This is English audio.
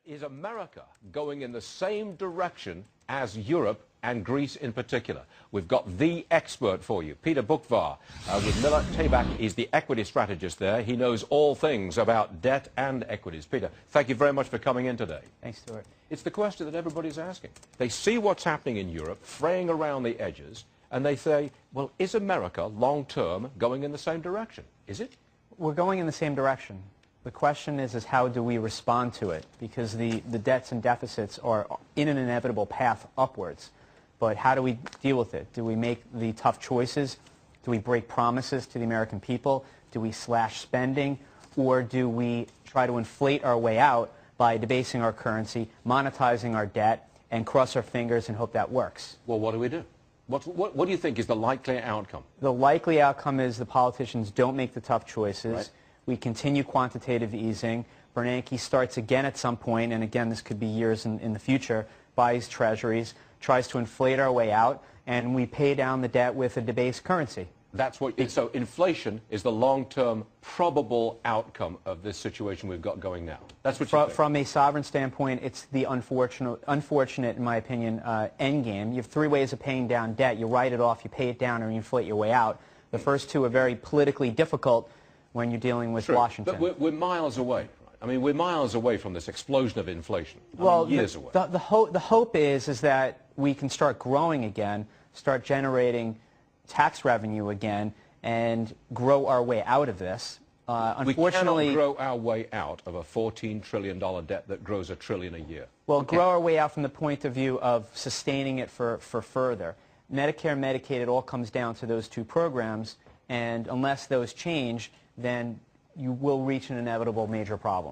Is America going in the same direction as Europe and Greece in particular? We've got the expert for you, Peter Boockvar, with Miller Tabak. He's the equity strategist there. He knows all things about debt and equities. Peter, thank you very much for coming in today. Thanks, Stuart. It's the question that everybody's asking. They see what's happening in Europe, fraying around the edges, and they say, well, is America long-term going in the same direction? Is it? We're going in the same direction. The question is how do we respond to it? Because the debts and deficits are in an inevitable path upwards. But how do we deal with it? Do we make the tough choices? Do we break promises to the American people? Do we slash spending? Or do we try to inflate our way out by debasing our currency, monetizing our debt, and cross our fingers and hope that works? Well, what do we do? What do you think is the likely outcome? The likely outcome is the politicians don't make the tough choices. Right. We continue quantitative easing. Bernanke starts again at some point, and again this could be years in the future, buys treasuries, tries to inflate our way out, and we pay down the debt with a debased currency. That's what. So inflation is the long-term probable outcome of this situation we've got going now. That's what you think. From a sovereign standpoint, it's the unfortunate, in my opinion, end game. You have three ways of paying down debt. You write it off, you pay it down, or you inflate your way out. The first two are very politically difficult when you're dealing with Washington. But we're miles away. I mean, we're miles away from this explosion of inflation. Well, years away. The hope is that we can start growing again, start generating tax revenue again, and grow our way out of this. Unfortunately, we cannot grow our way out of a $14 trillion debt that grows $1 trillion a year. Well, grow our way out from the point of view of sustaining it for further. Medicare and Medicaid, it all comes down to those two programs, and unless those change, then you will reach an inevitable major problem.